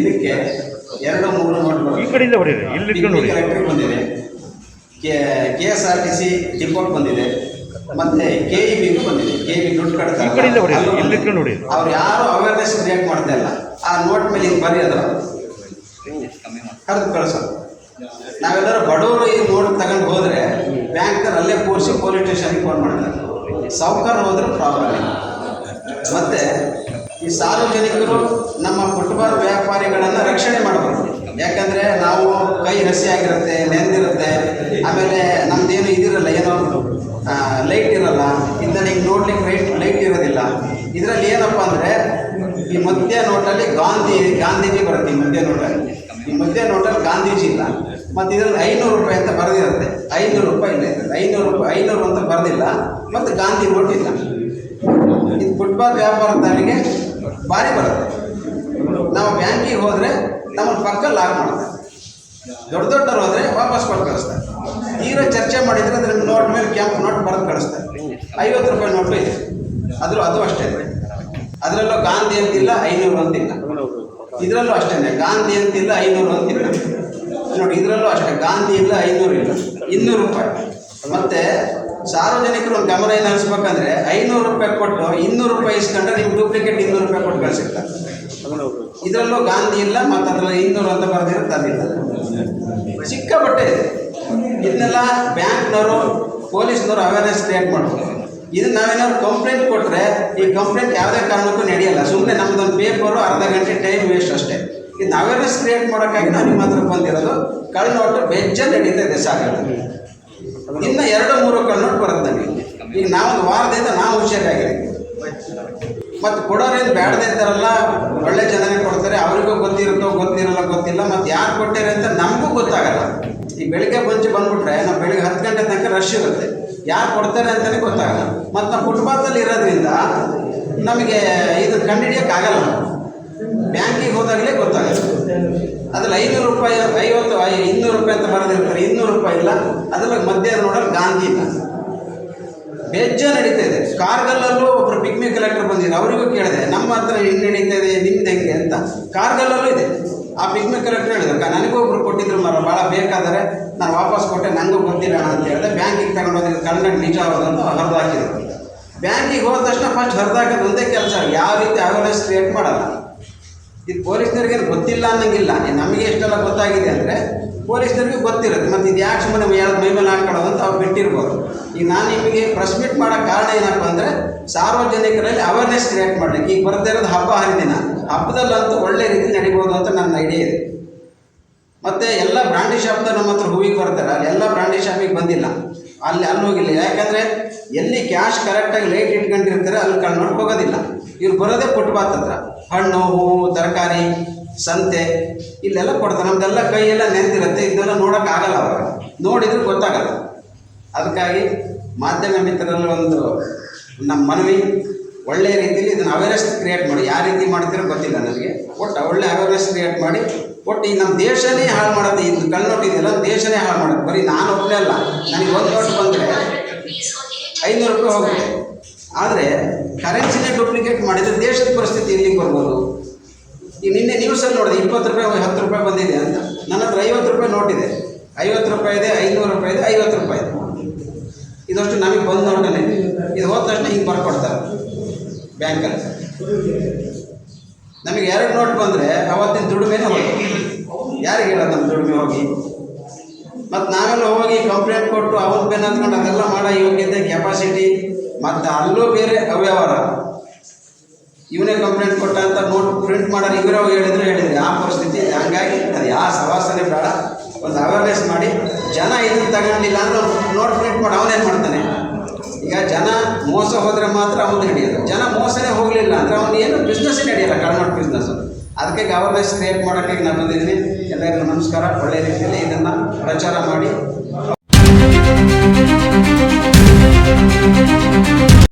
ಇದಕ್ಕೆ 2-3 ನೋಟ್ ಈ ಕಡೆಯಿಂದ ಹೊಡೀರಿ, ಇಲ್ಲಿ ಕಲೆಕ್ಟ್ರಿಗೆ ಬಂದಿದೆ, KSRTC ಡಿಪೋಟ್ ಬಂದಿದೆ, ಮತ್ತೆ KEBಗೂ ಬಂದಿದೆ. KEB ದುಡ್ಡು ಕಟ್ತಾರೆ, ಅವ್ರು ಯಾರು ಅವೇರ್ನೆಸ್ ಕ್ರಿಯೇಟ್ ಮಾಡ್ತಾ ಇಲ್ಲ. ಆ ನೋಟ್ ಮೇಲೆ ಹಿಂಗೆ ಬರೀ ಅದ್ರ ಕರೆದು ಕಳಿಸೋದು. ನಾವೆಲ್ಲರೂ ಬಡವರು ಈ ನೋಟ್ ತಗೊಂಡು ಹೋದರೆ ಬ್ಯಾಂಕ್ನವ್ರು ಅಲ್ಲೇ ಕೂರಿಸಿ ಪೊಲೀಸ್ ಸ್ಟೇಷನ್ಗೆ ಫೋನ್ ಮಾಡ್ತಾರೆ. ಸಾಹುಕಾರ ಹೋದ್ರೆ ಪ್ರಾಬ್ಲಮ್ ಇಲ್ಲ. ಮತ್ತು ಈ ಸಾರ್ವಜನಿಕರು ನಮ್ಮ ಫುಟ್ಪಾತ್ ವ್ಯಾಪಾರಿಗಳನ್ನು ರಕ್ಷಣೆ ಮಾಡಬೇಕು. ಯಾಕಂದರೆ ನಾವು ಕೈ ಹಸಿಯಾಗಿರುತ್ತೆ, ನೆಂದಿರುತ್ತೆ, ಆಮೇಲೆ ನಮ್ಮದೇನು ಇದಿರಲ್ಲ, ಏನೋ ಲೈಟ್ ಇರಲ್ಲ, ಇಂದ ಹಿಂಗೆ ನೋಡ್ಲಿಕ್ಕೆ ಲೈಟ್ ಇರೋದಿಲ್ಲ. ಇದರಲ್ಲಿ ಏನಪ್ಪ ಅಂದರೆ ಈ ಮಧ್ಯ ನೋಟಲ್ಲಿ ಗಾಂಧೀಜಿ ಬರುತ್ತೆ. ಈ ಮಧ್ಯ ನೋಟಲ್ಲಿ ಗಾಂಧೀಜಿ ಇಲ್ಲ. ಮತ್ತು ಇದರಲ್ಲಿ 500 ರೂಪಾಯಿ ಅಂತ ಬರೆದಿರುತ್ತೆ. 500 ರೂಪಾಯಿ ಇಲ್ಲ, 500 ಅಂತ ಬರೆದಿಲ್ಲ, ಮತ್ತು ಗಾಂಧಿ ನೋಟ್ ಇಲ್ಲ. ಇದು ಫುಟ್ಪಾತ್ ವ್ಯಾಪಾರದಾರಿಗೆ ಭಾರಿ ಬರುತ್ತೆ. ನಾವು ಬ್ಯಾಂಕಿಗೆ ಹೋದರೆ ನಮ್ಮನ್ನು ಪಕ್ಕ ಲಾಕ್ ಮಾಡ್ತಾರೆ. ದೊಡ್ಡವರು ಹೋದರೆ ವಾಪಸ್ ಕೊಟ್ಟು ಕಳಿಸ್ತಾರೆ. ತೀರಾ ಚರ್ಚೆ ಮಾಡಿದರೆ ಅದ್ರ ನೋಟ್ ಮೇಲೆ ಕೆಂಪು ನೋಟ್ ಬರೆದು ಕಳಿಸ್ತಾರೆ. 50 ರೂಪಾಯಿ ನೋಟು ಇದೆ, ಅದು ಅಷ್ಟೇ. ಅದರಲ್ಲೂ ಗಾಂಧಿ ಅಂತಿಲ್ಲ, 500 ಅಂತಿಲ್ಲ. ಇದರಲ್ಲೂ ಅಷ್ಟೇ, ಗಾಂಧಿ ಅಂತಿಲ್ಲ, 500 ಅಂತಿಲ್ಲ. ನೋಡಿ, ಇದರಲ್ಲೂ ಅಷ್ಟೇ, ಗಾಂಧಿ ಇಲ್ಲ, 500 ಇಲ್ಲ, 200 ರೂಪಾಯಿ. ಮತ್ತು ಸಾರ್ವಜನಿಕರು ಒಂದು ಗಮನ ಏನು ಹರಿಸ್ಬೇಕಂದ್ರೆ 500 ರೂಪಾಯಿ ಕೊಟ್ಟು 200 ರೂಪಾಯಿ ಇಸ್ಕೊಂಡ್ರೆ ನೀವು ಡೂಪ್ಲಿಕೇಟ್ 200 ರೂಪಾಯಿ ಕೊಟ್ಟು ಕಳಿಸಿರ್ತಾರೆ. ಇದರಲ್ಲೂ ಗಾಂಧಿ ಇಲ್ಲ, ಮತ್ತು ಅದರಲ್ಲಿ 200 ಅಂತ ಬರೆದಿರುತ್ತೆ, ಅದಿಲ್ಲ. ಸಿಕ್ಕಾಪಟ್ಟೆ ಇದೆ. ಇದನ್ನೆಲ್ಲ ಬ್ಯಾಂಕ್ನವರು, ಪೊಲೀಸ್ನವರು ಅವೇರ್ನೆಸ್ ಕ್ರಿಯೇಟ್ ಮಾಡಬೇಕು. ಇದನ್ನು ನಾವೇನಾದ್ರು ಕಂಪ್ಲೇಂಟ್ ಕೊಟ್ಟರೆ ಈ ಕಂಪ್ಲೇಂಟ್ ಯಾವುದೇ ಕಾರಣಕ್ಕೂ ನಡೆಯಲ್ಲ. ಸುಮ್ಮನೆ ನಮ್ಮದೊಂದು ಪೇಪರು ಅರ್ಧ ಗಂಟೆ ಟೈಮ್ ವೇಸ್ಟ್ ಅಷ್ಟೇ. ಇದನ್ನ ಅವೇರ್ನೆಸ್ ಕ್ರಿಯೇಟ್ ಮಾಡೋಕ್ಕಾಗಿ ನಾವು ನಿಮ್ಮ ಹತ್ರ ಬಂದಿರೋದು. ಕಳ್ನೋಟು ಬೆಜ್ಜ ನಡೀತಾ ಇದೆ, ಸಾಕಾಗುತ್ತೆ. ಇನ್ನು 2-3 ಕಳ್ನೋಟು ಬರುತ್ತೆ ನಮಗೆ. ಈಗ ನಾವೊಂದು ವಾರದಿಂದ ನಾವು ಹುಷಾರಾಗಿದ್ದೀವಿ. ಮತ್ತು ಕೊಡೋರೇನು ಬೇಡದೇ ಇದ್ದಾರಲ್ಲ, ಒಳ್ಳೆ ಜನನೇ ಕೊಡ್ತಾರೆ. ಅವರಿಗೂ ಗೊತ್ತಿರುತ್ತೋ ಗೊತ್ತಿರಲ್ಲ ಗೊತ್ತಿಲ್ಲ. ಮತ್ತು ಯಾರು ಕೊಟ್ಟಿರಿ ಅಂತ ನಮಗೂ ಗೊತ್ತಾಗಲ್ಲ. ಈ ಬೆಳಿಗ್ಗೆ ಬಂದುಬಿಟ್ರೆ ನಾವು ಬೆಳಿಗ್ಗೆ 10 ಗಂಟೆ ತನಕ ರಶ್ ಇರುತ್ತೆ, ಯಾರು ಕೊಡ್ತಾರೆ ಅಂತಲೇ ಗೊತ್ತಾಗಲ್ಲ. ಮತ್ತು ನಾವು ಫುಟ್ಪಾತಲ್ಲಿ ಇರೋದ್ರಿಂದ ನಮಗೆ ಇದು ಕಂಡುಹಿಡಿಯೋಕ್ಕಾಗಲ್ಲ. ಬ್ಯಾಂಕಿಗೆ ಹೋದಾಗಲೇ ಗೊತ್ತಾಗಲ್ಲ. ಅದ್ರಲ್ಲಿ 500 ರೂಪಾಯಿ, 200 ರೂಪಾಯಿ ಅಂತ ಬರೆದಿರ್ತಾರೆ, 200 ರೂಪಾಯಿ ಇಲ್ಲ. ಅದ್ರಲ್ಲಿ ಮಧ್ಯ ನೋಡೋದು ಗಾಂಧಿ ಇಲ್ಲ. ಬೆಜ್ಜ ನಡೀತಾ ಇದೆ. ಕಾರ್ಗಲ್ಲಲ್ಲೂ ಒಬ್ಬರು ಪಿಗ್ಮಿ ಕಲೆಕ್ಟರ್ ಬಂದಿದ್ರು, ಅವರಿಗೂ ಕೇಳಿದೆ, ನಮ್ಮ ಹತ್ರ ಹಿಂಗೆ ನಡೀತಾ ಇದೆ, ನಿಮ್ದು ಹೆಂಗೆ ಅಂತ. ಕಾರ್ಗಲ್ಲಲ್ಲೂ ಇದೆ. ಆ ಪಿಗ್ಮಿ ಕಲೆಕ್ಟರ್ ಹೇಳಿದ್ರು, ನನಗೂ ಒಬ್ರು ಕೊಟ್ಟಿದ್ರು ಭಾಳ ಬೇಕಾದರೆ ನಾನು ವಾಪಸ್ ಕೊಟ್ಟೆ, ನನಗೂ ಗೊತ್ತಿಲ್ಲ ಅಂತ ಹೇಳಿದೆ. ಬ್ಯಾಂಕಿಗೆ ತಗೊಂಡೋದ್ರೆ ಕನ್ನಡ ನಿಜ ಆಗೋದಂತ ಹರಿದು ಹಾಕಿದ್ರು. ಬ್ಯಾಂಕಿಗೆ ಹೋದ ತಕ್ಷಣ ಫಸ್ಟ್ ಹರಿದು ಹಾಕೋದು ಒಂದೇ ಕೆಲಸ, ಯಾವ ರೀತಿ ಅವೇರ್ನೆಸ್ ಕ್ರಿಯೇಟ್ ಮಾಡಲ್ಲ. ಇದು ಪೊಲೀಸ್ನವ್ರಿಗೆ ಗೊತ್ತಿಲ್ಲ ಅನ್ನೋಂಗಿಲ್ಲ. ನಮಗೆ ಎಷ್ಟೆಲ್ಲ ಗೊತ್ತಾಗಿದೆ ಅಂದರೆ ಪೊಲೀಸ್ನವ್ರಿಗೆ ಗೊತ್ತಿರುತ್ತೆ. ಮತ್ತು ಇದು ಯಾಕೆ ಸುಮ್ಮನೆ ಮೈ ಮೇಲೆ ಹಾಕೊಳ್ಳೋದು ಅಂತ ಅವ್ರು ಬಿಟ್ಟಿರ್ಬೋದು. ಈಗ ನಾನು ನಿಮಗೆ ಪ್ರೆಸ್ ಮೀಟ್ ಮಾಡೋಕ್ಕೆ ಕಾರಣ ಏನಪ್ಪ ಅಂದರೆ ಸಾರ್ವಜನಿಕರಲ್ಲಿ ಅವೇರ್ನೆಸ್ ಕ್ರಿಯೇಟ್ ಮಾಡಲಿಕ್ಕೆ. ಈಗ ಬರ್ತಾ ಇರೋದು ಹಬ್ಬ ಹರಿದಿನ, ಹಬ್ಬದಲ್ಲಂತೂ ಒಳ್ಳೆ ರೀತಿ ನಡಿಬೋದು ಅಂತ ನನ್ನ ಐಡಿಯಾ ಇದೆ. ಮತ್ತು ಎಲ್ಲ ಬ್ರಾಂಡಿ ಶಾಪ್ದ ನಮ್ಮ ಹತ್ರ ಹೂವಿಗೆ ಬರ್ತಾರೆ, ಅಲ್ಲಿ ಎಲ್ಲ ಬ್ರಾಂಡಿ ಶಾಪಿಗೆ ಬಂದಿಲ್ಲ, ಅಲ್ಲಿ ಹೋಗಿಲ್ಲ. ಯಾಕಂದರೆ ಎಲ್ಲಿ ಕ್ಯಾಶ್ ಕರೆಕ್ಟಾಗಿ ಲೈಟ್ ಇಟ್ಕೊಂಡಿರ್ತಾರೆ ಅಲ್ಲಿ ಕಳ್ನೋಟ್ ಹೋಗೋದಿಲ್ಲ. ಇವ್ರು ಬರೋದೇ ಫುಟ್ಪಾತ್ ಹತ್ರ, ಹಣ್ಣು ಹೂವು ತರಕಾರಿ ಸಂತೆ ಇಲ್ಲೆಲ್ಲ ಕೊಡ್ತಾರೆ. ನಮ್ಮದೆಲ್ಲ ಕೈಯೆಲ್ಲ ನೆಂದಿರುತ್ತೆ, ಇದನ್ನೆಲ್ಲ ನೋಡೋಕ್ಕಾಗಲ್ಲ. ಅವಾಗ ನೋಡಿದ್ರೆ ಗೊತ್ತಾಗಲ್ಲ. ಅದಕ್ಕಾಗಿ ಮಾಧ್ಯಮ ಮಿತ್ರರಲ್ಲಿ ಒಂದು ನಮ್ಮ ಮನವಿ, ಒಳ್ಳೆಯ ರೀತಿಯಲ್ಲಿ ಇದನ್ನು ಅವೇರ್ನೆಸ್ ಕ್ರಿಯೇಟ್ ಮಾಡಿ. ಯಾವ ರೀತಿ ಮಾಡ್ತೀರೋ ಗೊತ್ತಿಲ್ಲ ನನಗೆ, ಒಟ್ಟು ಒಳ್ಳೆ ಅವೇರ್ನೆಸ್ ಕ್ರಿಯೇಟ್ ಮಾಡಿ. ಒಟ್ಟು ಈ ನಮ್ಮ ದೇಶನೇ ಹಾಳು ಮಾಡುತ್ತೆ. ಇದು ಕಳ್ನೋಟ್ ಇದೆಯಲ್ಲ, ದೇಶನೇ ಹಾಳು ಮಾಡುತ್ತೆ. ಬರೀ ನಾನು ಒಬ್ಬನೇ ಅಲ್ಲ, ನನಗೆ ಒಂದು ನೋಟ್ ಬಂದರೆ 500 ರೂಪಾಯಿ ಹೋಗುತ್ತೆ. ಆದರೆ ಕರೆನ್ಸಿನೇ ಡೂಪ್ಲಿಕೇಟ್ ಮಾಡಿದರೆ ದೇಶದ ಪರಿಸ್ಥಿತಿ ಎಲ್ಲಿಗೆ ಬರ್ಬೋದು? ಈಗ ನಿನ್ನೆ ನ್ಯೂಸಲ್ಲಿ ನೋಡಿದೆ 20 ರೂಪಾಯಿ 10 ರೂಪಾಯಿ ಬಂದಿದೆ ಅಂತ. ನನ್ನ ಹತ್ರ 50 ರೂಪಾಯಿ ನೋಟಿದೆ, 50 ರೂಪಾಯಿ ಇದೆ, 500 ರೂಪಾಯಿ ಇದೆ, 50 ರೂಪಾಯಿ ಇದೆ. ಇದಷ್ಟು ನಮಗೆ ಬಂದು ನೋಟನೇ. ಇದು ಹೋದ ತಕ್ಷಣ ಹಿಂಗೆ ಬರ್ಕೊಡ್ತಾರೆ ಬ್ಯಾಂಕಲ್ಲಿ. ನಮಗೆ 2 ನೋಟ್ ಬಂದರೆ ಅವತ್ತಿನ ದುಡಿಮೆನೇ ಹೋಗಿ, ಯಾರಿಗೆ ಹೇಳೋದು ನಮ್ಮ ದುಡಿಮೆ ಹೋಗಿ? ಮತ್ತು ನಾವೆಲ್ಲ ಹೋಗಿ ಕಂಪ್ಲೇಂಟ್ ಕೊಟ್ಟು ಅವನ ಬೆನ್ನು ಹತ್ಕೊಂಡು ಅದೆಲ್ಲ ಮಾಡೋ ಯೋಗ್ಯತೆ ಕೆಪಾಸಿಟಿ, ಮತ್ತು ಅಲ್ಲೂ ಬೇರೆ ಅವ್ಯವಹಾರ. ಇವನೇ ಕಂಪ್ಲೇಂಟ್ ಕೊಟ್ಟ ಅಂತ ನೋಟ್ ಪ್ರಿಂಟ್ ಮಾಡೋರು ಇವರೇ ಹೇಳಿದ್ರೆ ಆ ಪರಿಸ್ಥಿತಿ ಇದೆ. ಹಂಗಾಗಿ ಅದು ಯಾವ ಸವಾಸನೆ ಬೇಡ. ಒಂದು ಅವೇರ್ನೆಸ್ ಮಾಡಿ, ಜನ ಇದನ್ನು ತಗೊಂಡಿಲ್ಲ ಅಂದ್ರೆ ನೋಟ್ ಪ್ರಿಂಟ್ ಮಾಡಿ ಅವನೇನು ಮಾಡ್ತಾನೆ? ಈಗ ಜನ ಮೋಸ ಹೋದರೆ ಮಾತ್ರ ಅವನು ನಡೆಯೋದು. ಜನ ಮೋಸನೇ ಹೋಗಲಿಲ್ಲ ಅಂದರೆ ಅವನು ಏನು ಬಿಸ್ನೆಸ್ಸೇ ನಡೆಯಲ್ಲ, ಕಳ್ನೋಟ್ ಬಿಸ್ನೆಸ್ಸು. ಅದಕ್ಕೆ ಅವೇರ್ನೆಸ್ ಕ್ರಿಯೇಟ್ ಮಾಡೋಕ್ಕೆ ನಾನು ಬಂದಿದ್ದೀನಿ. ಎಲ್ಲರಿಗೂ ನಮಸ್ಕಾರ. ಒಳ್ಳೆಯ ರೀತಿಯಲ್ಲಿ ಇದನ್ನು ಪ್ರಚಾರ ಮಾಡಿ